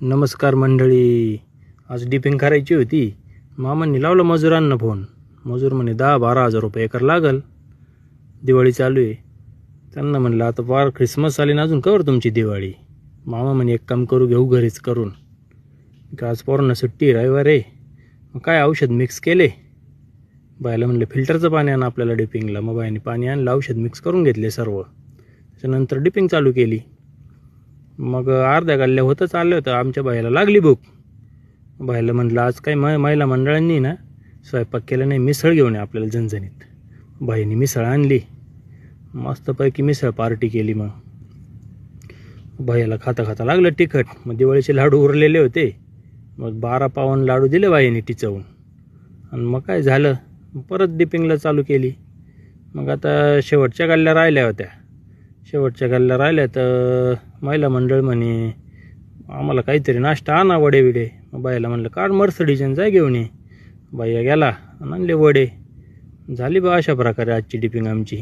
नमस्कार मंडळी. आज डिपिंग करायची होती. मामांनी लावलं मजुरांना फोन. मजूर म्हणे 10-12 हजार रुपये एकर लागल. दिवाळी चालू आहे. त्यांना म्हणलं आता फार ख्रिसमस आली ना, अजून कवर तुमची दिवाळी. मामा म्हणे एक काम करू, घेऊ घरीच करून. का आज पोरांना सुट्टी, रविवार आहे. मग काय औषध मिक्स केले. बायला म्हणलं फिल्टरचं पाणी आणा आपल्याला डिपिंगला. मग बाईने पाणी आणलं, औषध मिक्स करून घेतले सर्व. त्याच्यानंतर डिपिंग चालू केली. मग अर्ध्या गाल्ल्या होतच आलं होतं. आमच्या बाईला लागली भूक. बाईला म्हटलं आज काही महिला मंडळांनी ना स्वयंपाक केला नाही, मिसळ घेऊन ये आपल्याला झणझणीत. बाईने मिसळ आणली. मस्तपैकी मिसळ पार्टी केली. मग बाईला खाता खाता लागलं तिखट. मग दिवाळीचे लाडू उरलेले होते. मग 12-52 लाडू दिले बाईने टिचवून. आणि मग काय झालं, परत डिपिंगला चालू केली. मग आता शेवटच्या गाल्ल्या राहिल्या होत्या. तर महिला मंडळ म्हणे आम्हाला काहीतरी नाश्ता आणा, वडे विडे. मग बाईला म्हणलं काढ मर्सडीजन जाय घेऊन ये. बाई गेला आणि आणले वडे. झाली बा अशा प्रकारे आजची डिपिंग आमची.